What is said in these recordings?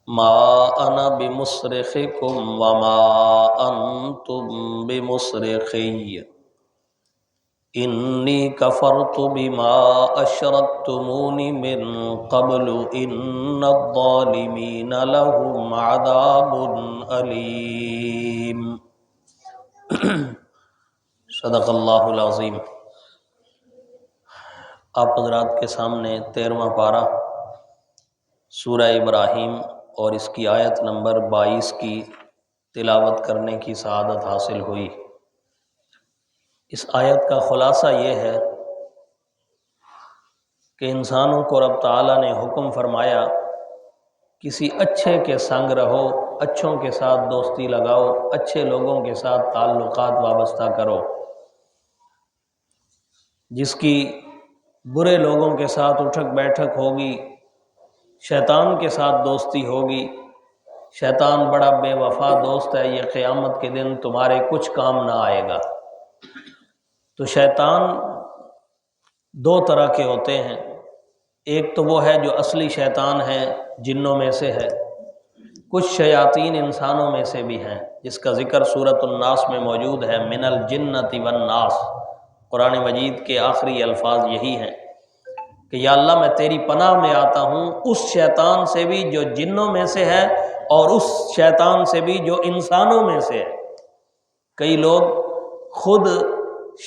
ما انا بمصرخکم وما انتم بمصرخی انی کفرت بما اشرکتمون من قبل ان الظالمین لهم عذاب علیم۔ صدق اللہ العظیم۔ آپ حضرات کے سامنے 13واں پارہ سورہ ابراہیم اور اس کی آیت نمبر 22 کی تلاوت کرنے کی سعادت حاصل ہوئی۔ اس آیت کا خلاصہ یہ ہے کہ انسانوں کو رب تعالیٰ نے حکم فرمایا کسی اچھے کے سنگ رہو، اچھوں کے ساتھ دوستی لگاؤ، اچھے لوگوں کے ساتھ تعلقات وابستہ کرو۔ جس کی برے لوگوں کے ساتھ اٹھک بیٹھک ہوگی، شیطان کے ساتھ دوستی ہوگی، شیطان بڑا بے وفا دوست ہے، یہ قیامت کے دن تمہارے کچھ کام نہ آئے گا۔ تو شیطان دو طرح کے ہوتے ہیں، ایک تو وہ ہے جو اصلی شیطان ہے، جنوں میں سے ہے، کچھ شیاطین انسانوں میں سے بھی ہیں، جس کا ذکر سورۃ الناس میں موجود ہے، من الجنۃ والناس۔ قرآن مجید کے آخری الفاظ یہی ہیں کہ یا اللہ میں تیری پناہ میں آتا ہوں اس شیطان سے بھی جو جنوں میں سے ہے اور اس شیطان سے بھی جو انسانوں میں سے ہے۔ کئی لوگ خود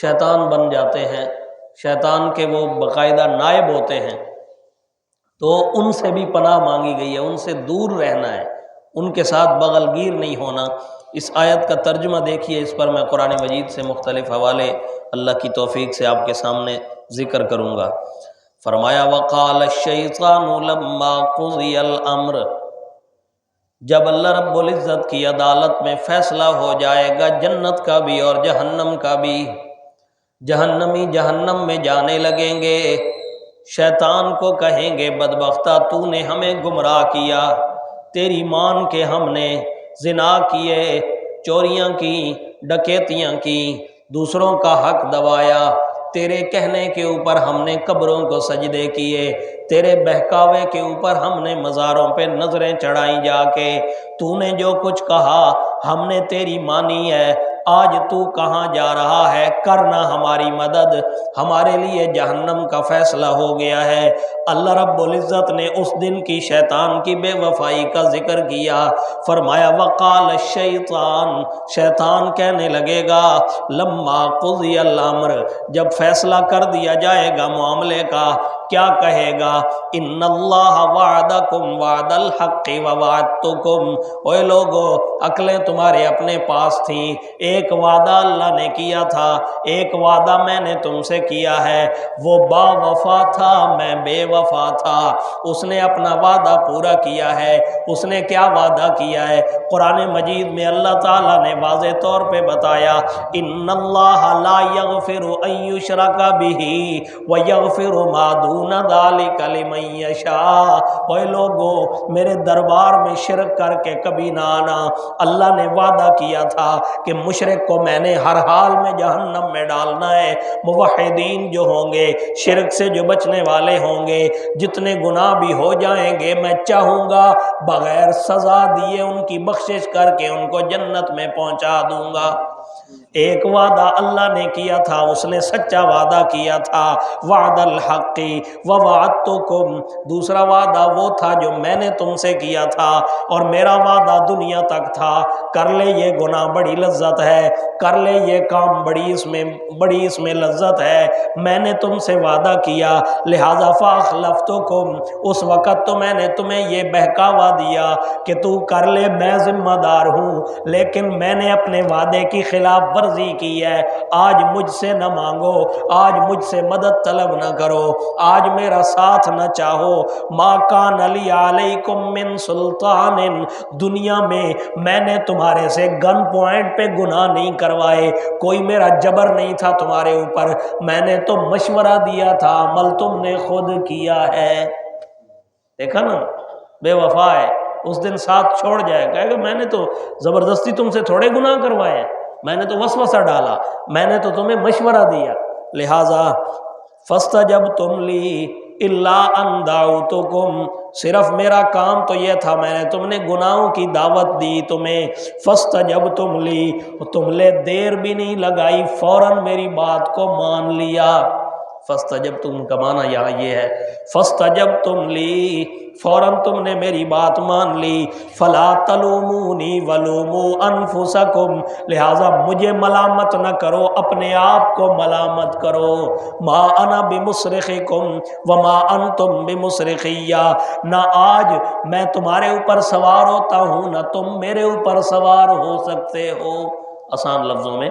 شیطان بن جاتے ہیں، شیطان کے وہ باقاعدہ نائب ہوتے ہیں، تو ان سے بھی پناہ مانگی گئی ہے، ان سے دور رہنا ہے، ان کے ساتھ بغل گیر نہیں ہونا۔ اس آیت کا ترجمہ دیکھیے، اس پر میں قرآن مجید سے مختلف حوالے اللہ کی توفیق سے آپ کے سامنے ذکر کروں گا۔ فرمایا وقال الشیطان لما قضی الامر، جب اللہ رب العزت کی عدالت میں فیصلہ ہو جائے گا جنت کا بھی اور جہنم کا بھی، جہنمی جہنم میں جانے لگیں گے، شیطان کو کہیں گے بدبختہ تو نے ہمیں گمراہ کیا، تیری مان کے ہم نے زنا کیے، چوریاں کی، ڈکیتیاں کی، دوسروں کا حق دبایا، تیرے کہنے کے اوپر ہم نے قبروں کو سجدے کیے، تیرے بہکاوے کے اوپر ہم نے مزاروں پہ نظریں چڑھائیں جا کے، تو نے جو کچھ کہا ہم نے تیری مانی ہے، آج تو کہاں جا رہا ہے، کرنا ہماری مدد، ہمارے لیے جہنم کا فیصلہ ہو گیا ہے۔ اللہ رب العزت نے اس دن کی شیطان کی بے وفائی کا ذکر کیا، فرمایا وقال الشیطان، شیطان کہنے لگے گا لما قضی الامر، جب فیصلہ کر دیا جائے گا معاملے کا، کیا کہے گا ان اللہ وعدکم وعد الحق ووعدتکم، اوے لوگو عقلیں تمہارے اپنے پاس تھیں، ایک وعدہ اللہ نے کیا تھا، ایک وعدہ میں نے تم سے کیا ہے، وہ با وفا تھا میں بے وفا تھا، اس نے اپنا وعدہ پورا کیا ہے۔ اس نے کیا وعدہ کیا ہے؟ قرآن مجید میں اللہ تعالیٰ نے واضح طور پہ بتایا ان اللہ لا یغفر ان یشرک بہ ویغفر ما دون ذلک لمن یشاء، اوے لوگو میرے دربار میں شرک کر کے کبھی نہ آنا، اللہ نے وعدہ کیا تھا کہ مشرک کو میں نے ہر حال میں جہنم میں ڈالنا ہے، موحدین جو ہوں گے، شرک سے جو بچنے والے ہوں گے، جتنے گناہ بھی ہو جائیں گے میں چاہوں گا بغیر سزا دیے ان کی بخشش کر کے ان کو جنت میں پہنچا دوں گا۔ ایک وعدہ اللہ نے کیا تھا، اس نے سچا وعدہ کیا تھا، وعد الحق ووعدتکم، دوسرا وعدہ وہ تھا جو میں نے تم سے کیا تھا اور میرا وعدہ دنیا تک تھا، کر لے یہ گناہ بڑی لذت ہے، کر لے یہ کام بڑی اس میں لذت ہے، میں نے تم سے وعدہ کیا، لہذا فاخلفتکم، اس وقت تو میں نے تمہیں یہ بہکاوا دیا کہ تو کر لے میں ذمہ دار ہوں، لیکن میں نے اپنے وعدے کی خلاف ورزی کی ہے، آج مجھ سے نہ مانگو، آج مجھ سے مدد طلب نہ کرو، آج میرا ساتھ نہ چاہو، ما کان لی علیکم من سلطان، دنیا میں نے تمہارے سے گن پوائنٹ پہ گناہ نہیں کروائے، کوئی میرا جبر نہیں تھا تمہارے اوپر، میں نے تو مشورہ دیا تھا، عمل تم نے خود کیا ہے۔ دیکھا نا بے وفا ہے، اس دن ساتھ چھوڑ جائے، کہے گا میں نے تو زبردستی تم سے تھوڑے گناہ کروائے، میں نے تو وسوسہ ڈالا، میں نے تو تمہیں مشورہ دیا، لہٰذا فاستجبتم لی، الا ان دعوتکم، صرف میرا کام تو یہ تھا میں نے تم نے گناہوں کی دعوت دی تمہیں، فاستجبتم لی، تم نے دیر بھی نہیں لگائی، فوراً میری بات کو مان لیا۔ فاستجبتم کا معنی یہاں یہ ہے فاستجبتم لی، فوراً تم نے میری بات مان لی، فلا تلومونی ولوموا انفسکم، لہٰذا مجھے ملامت نہ کرو، اپنے آپ کو ملامت کرو، ما انا بمصرخکم وما انتم بمصرخیہ، نہ آج میں تمہارے اوپر سوار ہوتا ہوں نہ تم میرے اوپر سوار ہو سکتے ہو۔ آسان لفظوں میں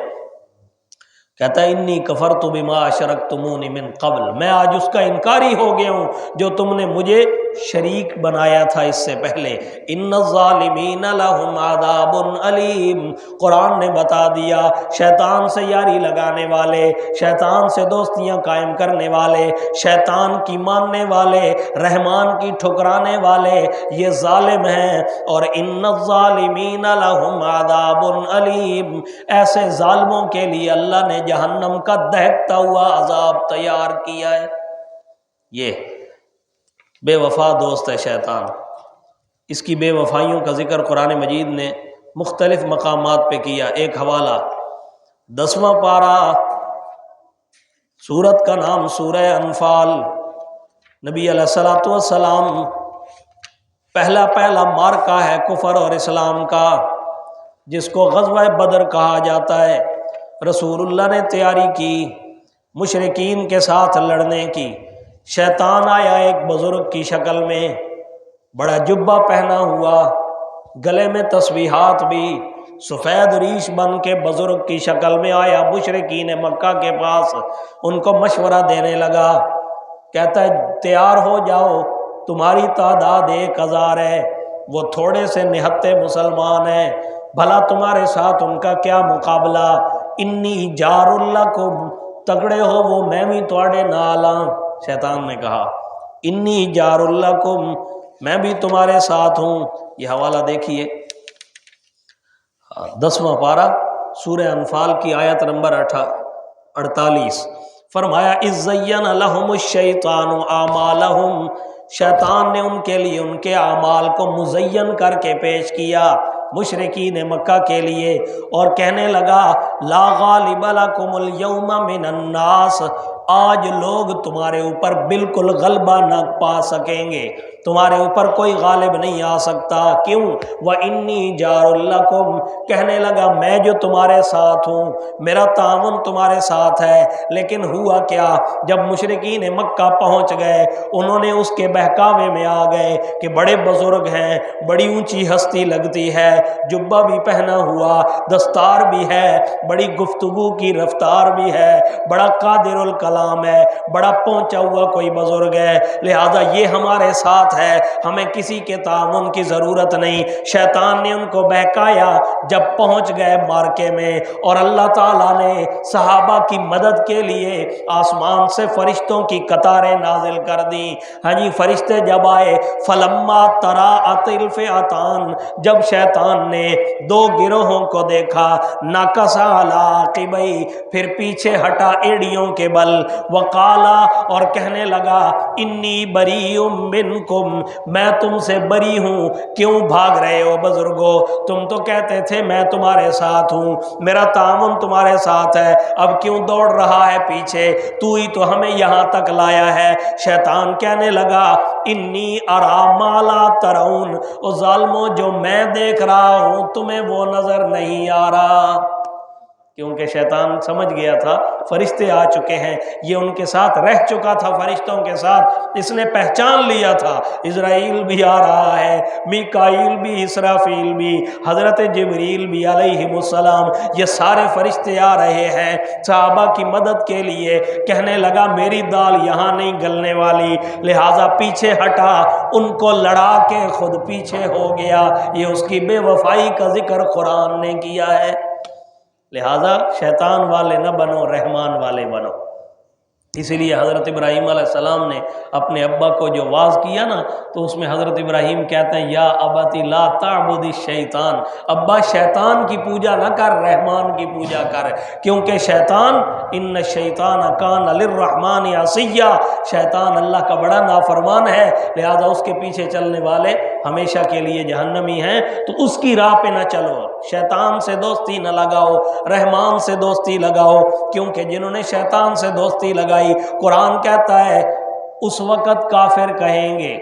کہتا ہے انی کفرت بما اشرکتمونی من قبل، میں آج اس کا انکاری ہو گیا ہوں جو تم نے مجھے شریک بنایا تھا اس سے پہلے۔ ان الظالمین لہم عذاب علیم، قرآن نے بتا دیا شیطان سے یاری لگانے والے، شیطان سے دوستیاں قائم کرنے والے، شیطان کی ماننے والے، رحمان کی ٹھکرانے والے یہ ظالم ہیں، اور ان الظالمین لہم عذاب علیم، ایسے ظالموں کے لیے اللہ نے جہنم کا دہکتا ہوا عذاب تیار کیا ہے۔ یہ بے وفا دوست ہے شیطان، اس کی بے وفائیوں کا ذکر قرآن مجید نے مختلف مقامات پہ کیا۔ ایک حوالہ 10واں پارہ، سورت کا نام سورہ انفال، نبی علیہ الصلوۃ والسلام پہلا مارکہ ہے کفر اور اسلام کا، جس کو غزوہ بدر کہا جاتا ہے۔ رسول اللہ نے تیاری کی مشرکین کے ساتھ لڑنے کی، شیطان آیا ایک بزرگ کی شکل میں، بڑا جبہ پہنا ہوا، گلے میں تسبیحات بھی، سفید ریش بن کے بزرگ کی شکل میں آیا مشرکین مکہ کے پاس، ان کو مشورہ دینے لگا، کہتا ہے تیار ہو جاؤ، تمہاری تعداد 1000 ہے، وہ تھوڑے سے نہتے مسلمان ہیں، بھلا تمہارے ساتھ ان کا کیا مقابلہ، انی جار لکم، تگڑے ہو وہ میں بھی تواڈے نال ہاں۔ شیطان نے کہا انی جار لکم، میں بھی تمہارے ساتھ ہوں۔ یہ حوالہ دیکھیے 10واں پارہ سورہ انفال کی آیت نمبر 48، فرمایا اذ زین لہم الشیطان اعمالہم، شیطان نے ان کے لیے ان کے اعمال کو مزین کر کے پیش کیا مشرکین مکہ کے لیے، اور کہنے لگا لا غالب لکم اليوم من الناس، آج لوگ تمہارے اوپر بالکل غلبہ نہ پا سکیں گے، تمہارے اوپر کوئی غالب نہیں آ سکتا، کیوں؟ وَإِنِّي جَارٌ لَكُمْ، کہنے لگا میں جو تمہارے ساتھ ہوں، میرا تعاون تمہارے ساتھ ہے۔ لیکن ہوا کیا، جب مشرکین مکہ پہنچ گئے، انہوں نے اس کے بہکاوے میں آ گئے کہ بڑے بزرگ ہیں، بڑی اونچی ہستی لگتی ہے، جبہ بھی پہنا ہوا، دستار بھی ہے، بڑی گفتگو کی رفتار بھی ہے، بڑا قادر الکلام ہے، بڑا پہنچا ہوا کوئی بزرگ ہے، لہذا یہ ہمارے ساتھ ہے، ہمیں کسی کے تعاون کی ضرورت نہیں۔ شیطان نے ان کو بہکایا، جب پہنچ گئے مارکے میں، اور اللہ تعالیٰ نے صحابہ کی مدد کے لیے آسمان سے فرشتوں کی قطاریں نازل کر دی۔ ہاں جی، فرشتے جب آئے، فلما تراءت الفئتان، جب شیطان نے دو گروہوں کو دیکھا، نکص علی عقبیہ، پھر پیچھے ہٹا ایڑیوں کے بل، وقالا، اور کہنے لگا انی بریء منکم، میں تم سے بری ہوں، کیوں بھاگ رہے ہو بزرگو، تم تو کہتے تھے میں تمہارے ساتھ ہوں، میرا تعاون تمہارے ساتھ ہے، اب کیوں دوڑ رہا ہے پیچھے، تو ہی تو ہمیں یہاں تک لایا ہے۔ شیطان کہنے لگا انی ارا ما لا ترون، او ظالمو جو میں دیکھ رہا ہوں تمہیں وہ نظر نہیں آ رہا، کیونکہ شیطان سمجھ گیا تھا فرشتے آ چکے ہیں، یہ ان کے ساتھ رہ چکا تھا، فرشتوں کے ساتھ، اس نے پہچان لیا تھا اسرائیل بھی آ رہا ہے، میکائیل بھی، اسرافیل بھی، حضرت جبریل بھی علیہ السلام، یہ سارے فرشتے آ رہے ہیں صحابہ کی مدد کے لیے۔ کہنے لگا میری دال یہاں نہیں گلنے والی، لہٰذا پیچھے ہٹا، ان کو لڑا کے خود پیچھے ہو گیا۔ یہ اس کی بے وفائی کا ذکر قرآن نے کیا ہے۔ لہٰذا شیطان والے نہ بنو، رحمان والے بنو۔ اسی لیے حضرت ابراہیم علیہ السلام نے اپنے ابا کو جو واز کیا نا، تو اس میں حضرت ابراہیم کہتے ہیں یا ابتی لا تعبد الشیطان، ابا شیطان کی پوجا نہ کر، رحمان کی پوجا کر، کیونکہ شیطان ان الشیطان کان للرحمن عصیا، شیطان اللہ کا بڑا نافرمان ہے، لہذا اس کے پیچھے چلنے والے ہمیشہ کے لیے جہنمی ہیں، تو اس کی راہ پہ نہ چلو، شیطان سے دوستی نہ لگاؤ، رحمان سے دوستی لگاؤ، کیونکہ جنہوں نے شیطان سے دوستی لگائی، قرآن کہتا ہے اس وقت کافر کہیں گے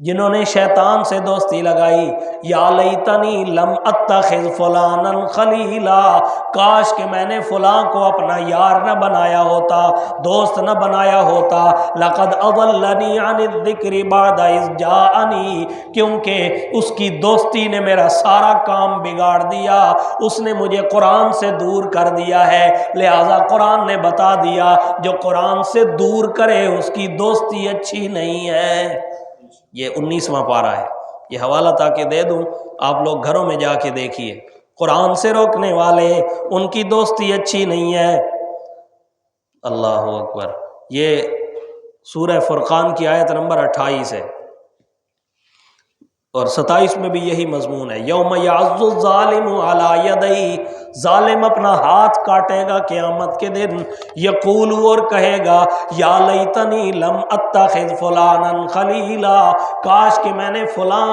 جنہوں نے شیطان سے دوستی لگائی، یا لیتنی لم اتخذ فلانا خلیلا، کاش کہ میں نے فلاں کو اپنا یار نہ بنایا ہوتا، دوست نہ بنایا ہوتا، لقد اضلنی عن الذکر بعد اذ جاءنی، کیونکہ اس کی دوستی نے میرا سارا کام بگاڑ دیا، اس نے مجھے قرآن سے دور کر دیا ہے، لہذا قرآن نے بتا دیا جو قرآن سے دور کرے اس کی دوستی اچھی نہیں ہے۔ یہ 19واں پارہ ہے، یہ حوالہ تاکہ دے دوں، آپ لوگ گھروں میں جا کے دیکھیے، قرآن سے روکنے والے ان کی دوستی اچھی نہیں ہے۔ اللہ اکبر۔ یہ سورہ فرقان کی آیت نمبر 28 ہے، اور 27 میں بھی یہی مضمون ہے، یوم یعض الظالم علی یدیہ، ظالم اپنا ہاتھ کاٹے گا قیامت کے دن، یقول، اور کہے گا یا لیتنی لم اتخذ فلانا خلیلا، کاش کہ میں نے فلاں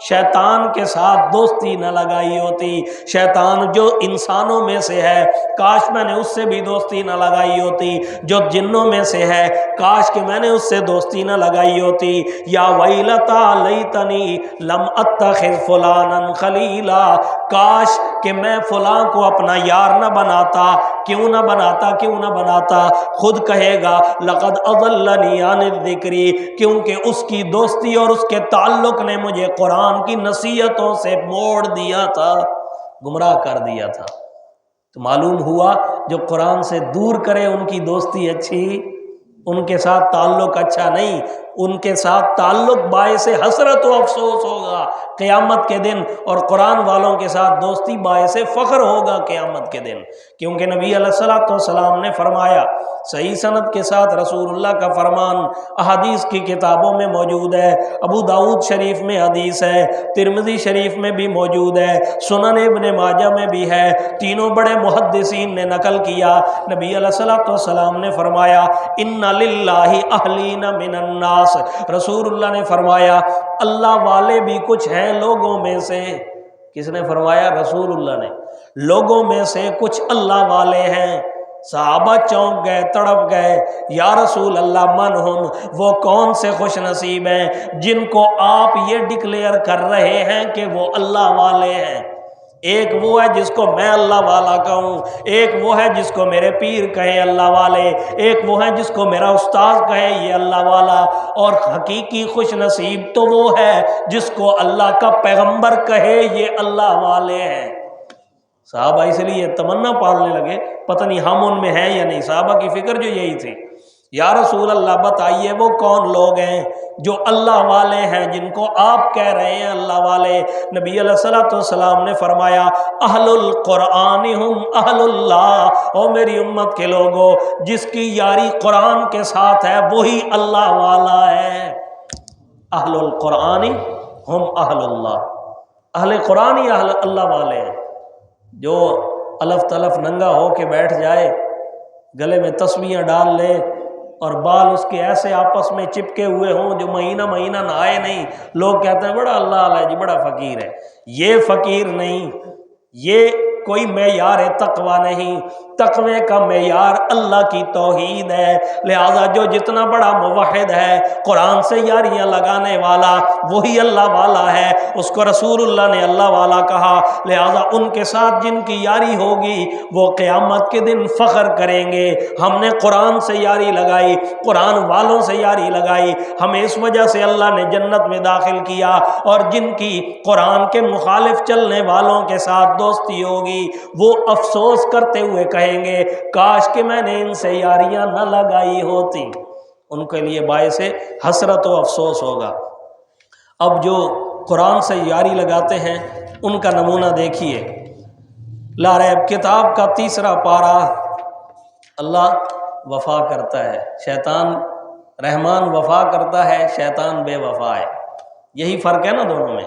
شیطان کے ساتھ دوستی نہ لگائی ہوتی، شیطان جو انسانوں میں سے ہے کاش میں نے اس سے بھی دوستی نہ لگائی ہوتی، جو جنوں میں سے ہے کاش کہ میں نے اس سے دوستی نہ لگائی ہوتی، یا ویلتا لیتنی لم اتخذ فلانا خلیلا، کاش کہ میں فلاں کو اپنا یار نہ بناتا، کیوں نہ بناتا، خود کہے گا لقد اضلنی عن الذکر، کیونکہ اس کی دوستی اور اس کے تعلق نے مجھے قرآن کی نصیحتوں سے موڑ دیا تھا، گمراہ کر دیا تھا۔ تو معلوم ہوا جو قرآن سے دور کرے ان کی دوستی اچھی، ان کے ساتھ تعلق اچھا نہیں، ان کے ساتھ تعلق باعث حسرت و افسوس ہوگا قیامت کے دن، اور قرآن والوں کے ساتھ دوستی باعث فخر ہوگا قیامت کے دن، کیونکہ نبی علیہ الصلوۃ والسلام نے فرمایا، صحیح سند کے ساتھ رسول اللہ کا فرمان احادیث کی کتابوں میں موجود ہے، ابو داؤد شریف میں حدیث ہے، ترمذی شریف میں بھی موجود ہے، سنن ابن ماجہ میں بھی ہے، تینوں بڑے محدثین نے نقل کیا، نبی علیہ الصلوۃ والسلام نے فرمایا ان للہ اہلین من الناس، رسول اللہ نے فرمایا اللہ والے بھی کچھ ہیں لوگوں میں سے، کس نے فرمایا؟ رسول اللہ نے، لوگوں میں سے کچھ اللہ والے ہیں۔ صحابہ چونک گئے، تڑپ گئے، یا رسول اللہ من ہم، وہ کون سے خوش نصیب ہیں جن کو آپ یہ ڈکلیئر کر رہے ہیں کہ وہ اللہ والے ہیں؟ ایک وہ ہے جس کو میں اللہ والا کہوں، ایک وہ ہے جس کو میرے پیر کہے اللہ والے، ایک وہ ہے جس کو میرا استاذ کہے یہ اللہ والا، اور حقیقی خوش نصیب تو وہ ہے جس کو اللہ کا پیغمبر کہے یہ اللہ والے ہیں۔ صحابہ اس لیے تمنا پالنے لگے پتہ نہیں ہم ان میں ہیں یا نہیں، صحابہ کی فکر جو یہی تھی، یا رسول اللہ بتائیے وہ کون لوگ ہیں جو اللہ والے ہیں جن کو آپ کہہ رہے ہیں اللہ والے؟ نبی علیہ الصلوۃ والسلام نے فرمایا اہل القرآن ہم اہل اللہ، او میری امت کے لوگوں جس کی یاری قرآن کے ساتھ ہے وہی اللہ والا ہے۔ اہل القرآن ہم اہل اللہ، اہل قرآن ہی اہل اللہ والے ہیں۔ جو الف تلف ننگا ہو کے بیٹھ جائے، گلے میں تسبیحاں ڈال لے اور بال اس کے ایسے آپس میں چپکے ہوئے ہوں جو مہینہ نہائے نہیں، لوگ کہتے ہیں بڑا اللہ والا ہے جی، بڑا فقیر ہے، یہ فقیر نہیں، یہ کوئی معیار تقوی نہیں، تقوی کا معیار اللہ کی توحید ہے، لہذا جو جتنا بڑا موحد ہے قرآن سے یاریاں لگانے والا وہی اللہ والا ہے، اس کو رسول اللہ نے اللہ والا کہا، لہذا ان کے ساتھ جن کی یاری ہوگی وہ قیامت کے دن فخر کریں گے ہم نے قرآن سے یاری لگائی، قرآن والوں سے یاری لگائی، ہمیں اس وجہ سے اللہ نے جنت میں داخل کیا، اور جن کی قرآن کے مخالف چلنے والوں کے ساتھ دوستی ہوگی وہ افسوس کرتے ہوئے کہیں گے کاش کہ میں نے ان سے یاریاں نہ لگائی ہوتی، ان کے لیے باعث حسرت و افسوس ہوگا۔ اب جو قرآن سے یاری لگاتے ہیں ان کا نمونہ دیکھیے، لا ریب کتاب کا 3 پارہ، اللہ وفا کرتا ہے، شیطان رحمان وفا کرتا ہے، شیطان بے وفا ہے، یہی فرق ہے نا دونوں میں۔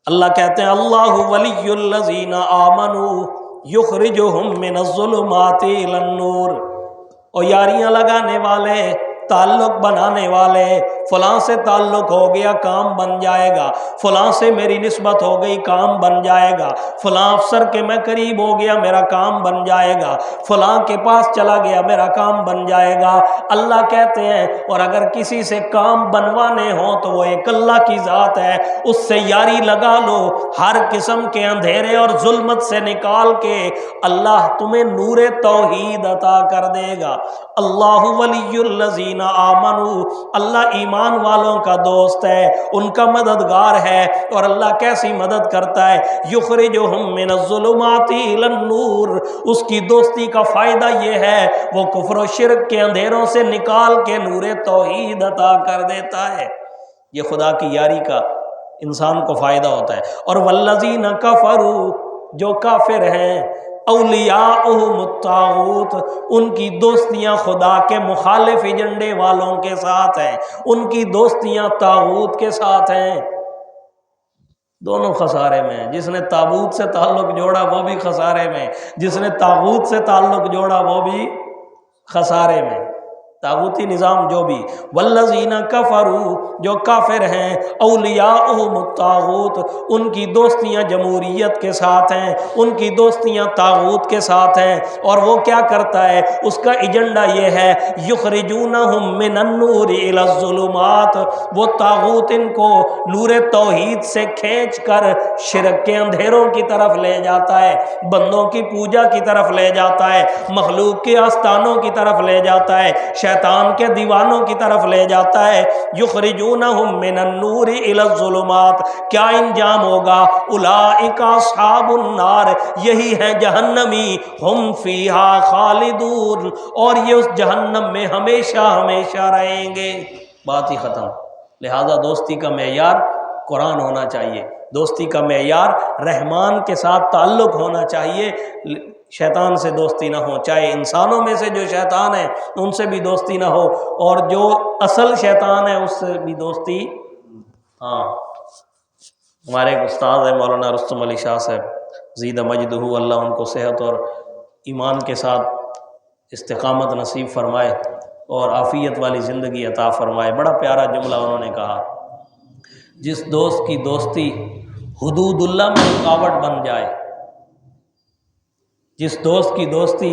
اللہ کہتے ہیں اللہ ولی الذین آمنوا یخرجہم من الظلمات الی النور، اور یاریاں لگانے والے، تعلق بنانے والے، فلاں سے تعلق ہو گیا کام بن جائے گا، فلاں سے میری نسبت ہو گئی کام بن جائے گا، فلاں افسر کے میں قریب ہو گیا میرا کام بن جائے گا، فلاں کے پاس چلا گیا میرا کام بن جائے گا۔ اللہ کہتے ہیں اور اگر کسی سے کام بنوانے ہوں تو وہ ایک اللہ کی ذات ہے، اس سے یاری لگا لو، ہر قسم کے اندھیرے اور ظلمت سے نکال کے اللہ تمہیں نور توحید عطا کر دے گا۔ اللہ ولی الذین آمنوا، اللہ ایمان والوں کا دوست ہے، ان کا مددگار ہے، اور اللہ کیسی مدد کرتا ہے؟ یخرجہم من الظلمات الی النور، اس کی دوستی کا فائدہ یہ ہے وہ کفر و شرک کے اندھیروں سے نکال کے نور توحید عطا کر دیتا ہے۔ یہ خدا کی یاری کا انسان کو فائدہ ہوتا ہے۔ اور والذین کفروا، جو کافر ہیں، اولیاءہم الطاغوت، ان کی دوستیاں خدا کے مخالف ایجنڈے والوں کے ساتھ ہیں، ان کی دوستیاں طاغوت کے ساتھ ہیں۔ دونوں خسارے میں ہیں، جس نے تابوت سے تعلق جوڑا وہ بھی خسارے میں، جس نے طاغوت سے تعلق جوڑا وہ بھی خسارے میں، طاغوتی نظام جو بھی۔ والذین کفروا، جو کافر ہیں، اولیاءہم الطاغوت، ان کی دوستیاں جمہوریت کے ساتھ ہیں، ان کی دوستیاں طاغوت کے ساتھ ہیں، اور وہ کیا کرتا ہے؟ اس کا ایجنڈا یہ ہے یخرجونہم من النور الی الظلمات، وہ طاغوت ان کو نور توحید سے کھینچ کر شرک کے اندھیروں کی طرف لے جاتا ہے، بندوں کی پوجا کی طرف لے جاتا ہے، مخلوق کے آستانوں کی طرف لے جاتا ہے، شیطان کے دیوانوں کی طرف لے جاتا ہے۔ یخرجونہم من النور الی الظلمات، کیا انجام ہوگا؟ اولئک اصحاب النار، یہی ہے جہنمی، ہم فیہا خالدون، اور یہ اس جہنم میں ہمیشہ ہمیشہ رہیں گے۔ بات ہی ختم۔ لہذا دوستی کا معیار قرآن ہونا چاہیے، دوستی کا معیار رحمان کے ساتھ تعلق ہونا چاہیے، شیطان سے دوستی نہ ہو، چاہے انسانوں میں سے جو شیطان ہیں ان سے بھی دوستی نہ ہو، اور جو اصل شیطان ہے اس سے بھی دوستی۔ ہاں، ہمارے ایک استاد ہیں مولانا رستم علی شاہ صاحب زید مجدہ، اللہ ان کو صحت اور ایمان کے ساتھ استقامت نصیب فرمائے اور عافیت والی زندگی عطا فرمائے۔ بڑا پیارا جملہ انہوں نے کہا، جس دوست کی دوستی حدود اللہ میں رکاوٹ بن جائے، جس دوست کی دوستی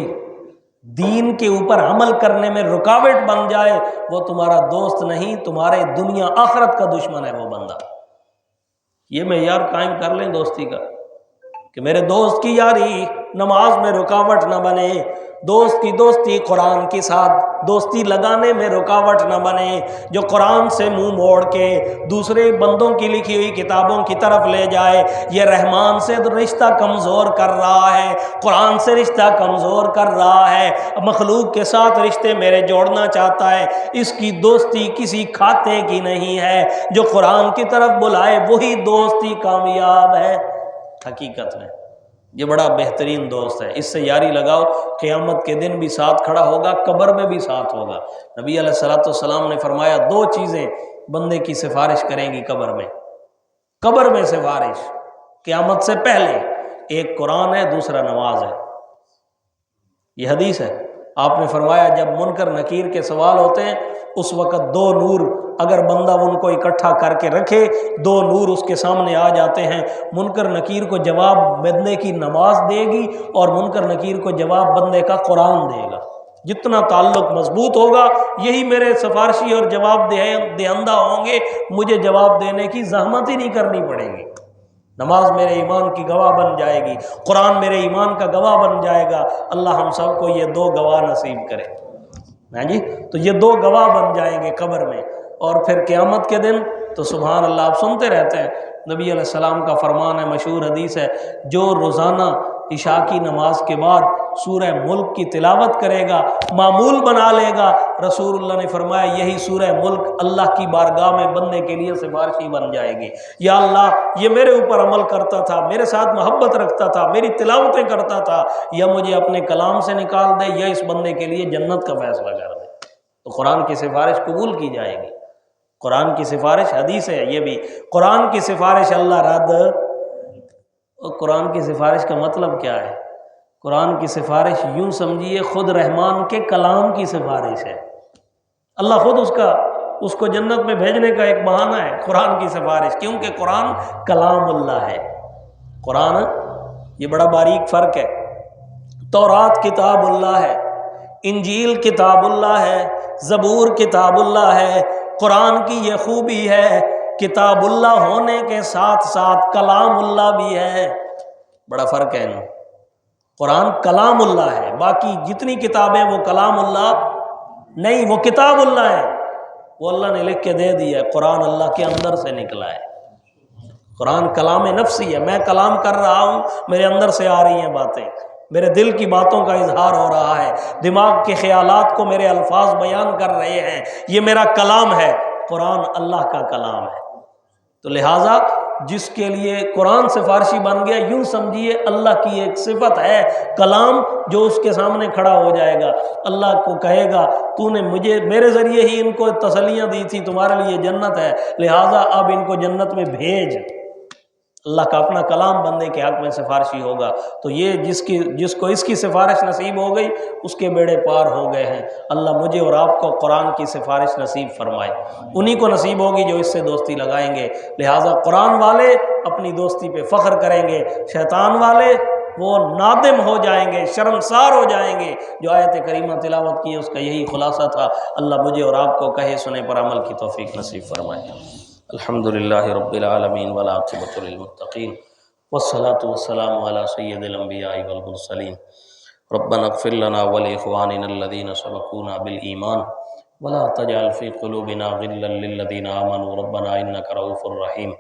دین کے اوپر عمل کرنے میں رکاوٹ بن جائے، وہ تمہارا دوست نہیں، تمہارے دنیا آخرت کا دشمن ہے وہ بندہ۔ یہ معیار قائم کر لیں دوستی کا کہ میرے دوست کی یاری نماز میں رکاوٹ نہ بنے، دوست کی دوستی قرآن کے ساتھ دوستی لگانے میں رکاوٹ نہ بنے، جو قرآن سے منہ موڑ کے دوسرے بندوں کی لکھی ہوئی کتابوں کی طرف لے جائے، یہ رحمان سے رشتہ کمزور کر رہا ہے، قرآن سے رشتہ کمزور کر رہا ہے، مخلوق کے ساتھ رشتے میرے جوڑنا چاہتا ہے، اس کی دوستی کسی کھاتے کی نہیں ہے۔ جو قرآن کی طرف بلائے وہی دوستی کامیاب ہے حقیقت میں۔ یہ بڑا بہترین دوست ہے، اس سے یاری لگاؤ، قیامت کے دن بھی ساتھ کھڑا ہوگا، قبر میں بھی ساتھ ہوگا۔ نبی علیہ الصلوۃ والسلام نے فرمایا دو چیزیں بندے کی سفارش کریں گی قبر میں، قبر میں سفارش قیامت سے پہلے، ایک قرآن ہے، دوسرا نماز ہے۔ یہ حدیث ہے، آپ نے فرمایا جب منکر نکیر کے سوال ہوتے ہیں اس وقت دو نور اگر بندہ ان کو اکٹھا کر کے رکھے، دو نور اس کے سامنے آ جاتے ہیں، منکر نکیر کو جواب بندے کی نماز دے گی اور منکر نکیر کو جواب بندے کا قرآن دے گا۔ جتنا تعلق مضبوط ہوگا یہی میرے سفارشی اور جواب دہندہ ہوں گے، مجھے جواب دینے کی زحمت ہی نہیں کرنی پڑے گی۔ نماز میرے ایمان کی گواہ بن جائے گی، قرآن میرے ایمان کا گواہ بن جائے گا۔ اللہ ہم سب کو یہ دو گواہ نصیب کرے۔ ہاں جی، تو یہ دو گواہ بن جائیں گے قبر میں، اور پھر قیامت کے دن تو سبحان اللہ، آپ سنتے رہتے ہیں، نبی علیہ السلام کا فرمان ہے، مشہور حدیث ہے، جو روزانہ عشاء کی نماز کے بعد سورہ ملک کی تلاوت کرے گا، معمول بنا لے گا، رسول اللہ نے فرمایا یہی سورہ ملک اللہ کی بارگاہ میں بندے کے لیے سفارشی بن جائے گی۔ یا اللہ یہ میرے اوپر عمل کرتا تھا، میرے ساتھ محبت رکھتا تھا، میری تلاوتیں کرتا تھا، یا مجھے اپنے کلام سے نکال دے یا اس بندے کے لیے جنت کا فیصلہ کر دے۔ تو قرآن کی سفارش قبول کی جائے گی۔ قرآن کی سفارش، حدیث ہے یہ بھی، قرآن کی سفارش اللہ رد۔ اور قرآن کی سفارش کا مطلب کیا ہے؟ قرآن کی سفارش یوں سمجھیے خود رحمان کے کلام کی سفارش ہے۔ اللہ خود اس کو جنت میں بھیجنے کا ایک بہانہ ہے قرآن کی سفارش، کیونکہ قرآن کلام اللہ ہے۔ قرآن، یہ بڑا باریک فرق ہے۔ تورات کتاب اللہ ہے، انجیل کتاب اللہ ہے، زبور کتاب اللہ ہے۔ قرآن کی یہ خوبی ہے، کتاب اللہ ہونے کے ساتھ ساتھ کلام اللہ بھی ہے۔ بڑا فرق ہے نا، قرآن کلام اللہ ہے، باقی جتنی کتابیں وہ کلام اللہ نہیں، وہ کتاب اللہ ہے، وہ اللہ نے لکھ کے دے دیا ہے۔ قرآن اللہ کے اندر سے نکلا ہے۔ قرآن کلام نفسی ہے، میں کلام کر رہا ہوں، میرے اندر سے آ رہی ہیں باتیں، میرے دل کی باتوں کا اظہار ہو رہا ہے، دماغ کے خیالات کو میرے الفاظ بیان کر رہے ہیں، یہ میرا کلام ہے۔ قرآن اللہ کا کلام ہے۔ تو لہٰذا جس کے لیے قرآن سفارشی بن گیا، یوں سمجھیے اللہ کی ایک صفت ہے کلام، جو اس کے سامنے کھڑا ہو جائے گا، اللہ کو کہے گا تو نے مجھے میرے ذریعے ہی ان کو تسلیاں دی تھی، تمہارے لیے جنت ہے، لہٰذا اب ان کو جنت میں بھیج۔ اللہ کا اپنا کلام بندے کے حق میں سفارشی ہوگا۔ تو یہ جس کو اس کی سفارش نصیب ہو گئی، اس کے بیڑے پار ہو گئے ہیں۔ اللہ مجھے اور آپ کو قرآن کی سفارش نصیب فرمائے۔ انہی کو نصیب ہوگی جو اس سے دوستی لگائیں گے۔ لہٰذا قرآن والے اپنی دوستی پہ فخر کریں گے، شیطان والے وہ نادم ہو جائیں گے، شرمسار ہو جائیں گے۔ جو آیت کریمہ تلاوت کی اس کا یہی خلاصہ تھا۔ اللہ مجھے اور آپ کو کہے سنے پر عمل کی توفیق نصیب فرمائے۔ الحمدللہ رب العالمین والعاقبۃ للمتقین والصلاة والسلام علی سید الانبیاء والمرسلین۔ ربنا اغفر لنا ولاخواننا الذین سبقونا بالایمان ولا تجعل فی قلوبنا غلا للذین آمنوا ربنا انک رؤوف رحیم۔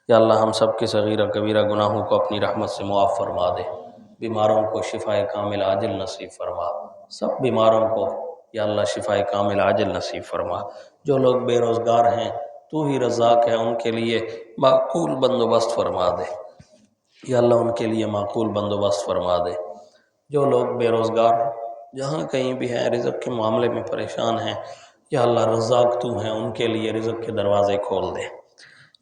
یا اللہ ہم سب کے صغیرہ کبیرہ گناہوں کو اپنی رحمت سے معاف فرما دے، بیماروں کو شفائے کامل عاجل نصیب فرما، سب بیماروں کو یا اللہ شفائے کامل عاجل نصیب فرما۔ جو لوگ بے روزگار ہیں تو ہی رزاق ہے، ان کے لیے معقول بندوبست فرما دے یا اللہ، ان کے لیے معقول بندوبست فرما دے۔ جو لوگ بے روزگار جہاں کہیں بھی ہیں، رزق کے معاملے میں پریشان ہیں، یا اللہ رزاق تو ہیں، ان کے لیے رزق کے دروازے کھول دے۔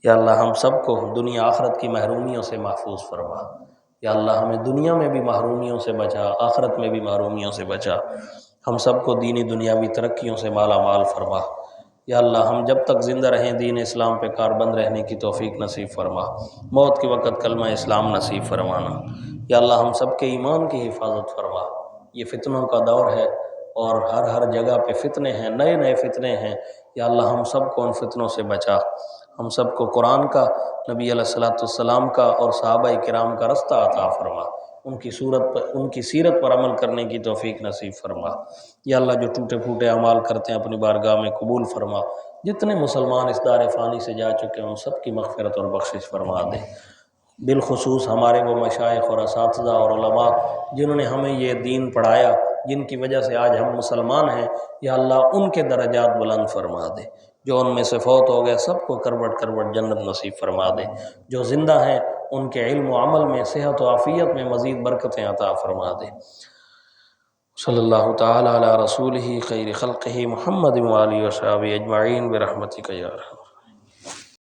یا اللہ ہم سب کو دنیا آخرت کی محرومیوں سے محفوظ فرما۔ یا اللہ ہمیں دنیا میں بھی محرومیوں سے بچا، آخرت میں بھی محرومیوں سے بچا۔ ہم سب کو دینی دنیاوی ترقیوں سے مالا مال فرما۔ یا اللہ ہم جب تک زندہ رہیں دین اسلام پہ کاربند رہنے کی توفیق نصیب فرما، موت کے وقت کلمہ اسلام نصیب فرمانا۔ یا اللہ ہم سب کے ایمان کی حفاظت فرما۔ یہ فتنوں کا دور ہے اور ہر جگہ پہ فتنے ہیں، نئے نئے فتنے ہیں۔ یا اللہ ہم سب کو ان فتنوں سے بچا، ہم سب کو قرآن کا، نبی علیہ الصلوۃ والسلام کا اور صحابہ کرام کا رستہ عطا فرما، ان کی سیرت پر عمل کرنے کی توفیق نصیب فرما۔ یا اللہ جو ٹوٹے پھوٹے اعمال کرتے ہیں اپنی بارگاہ میں قبول فرما۔ جتنے مسلمان اس دار فانی سے جا چکے ہیں ان سب کی مغفرت اور بخشش فرما دے۔ بالخصوص ہمارے وہ مشائخ اور اساتذہ اور علماء جنہوں نے ہمیں یہ دین پڑھایا، جن کی وجہ سے آج ہم مسلمان ہیں، یا اللہ ان کے درجات بلند فرما دے۔ جو ان میں سے فوت ہو گئے سب کو کروٹ کروٹ جنت نصیب فرما دے۔ جو زندہ ہیں ان کے علم و عمل میں، صحت و عافیت میں مزید برکتیں عطا فرما دے۔ صلی اللہ تعالی علی رسولہ خیر خلقہ محمد و آلہ و صحبہ اجمعین برحمتک یا ارحم۔